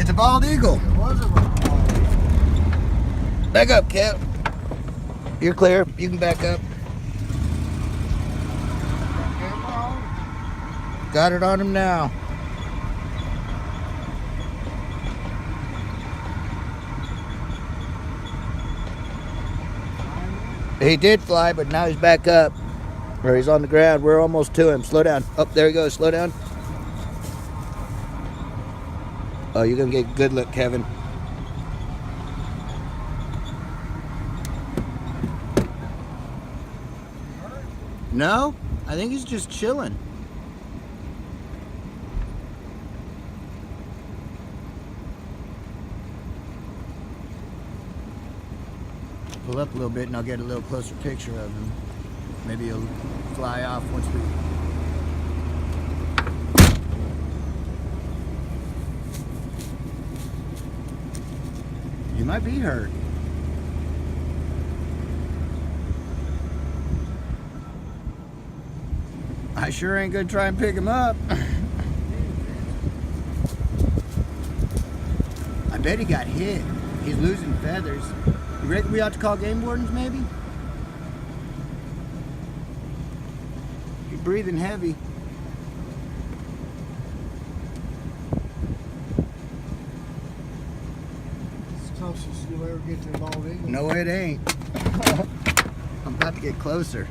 It's a bald eagle. It was a bald eagle. Back up, Cap. You're clear. You can back up. Got it on him now. He did fly, but now he's back up. Or he's on the ground. We're almost to him. Slow down. Oh, there he goes. Slow down. Oh, you're going to get a good look, Kevin. No, I think he's just chilling. Pull up a little bit and I'll get a little closer picture of him. Maybe he'll fly off once we... He might be hurt. I sure ain't gonna try and pick him up. I bet he got hit. He's losing feathers. You reckon we ought to call game wardens, maybe? He's breathing heavy. It's the closest you'll ever get to a bald eagle. No, it ain't. I'm about to get closer.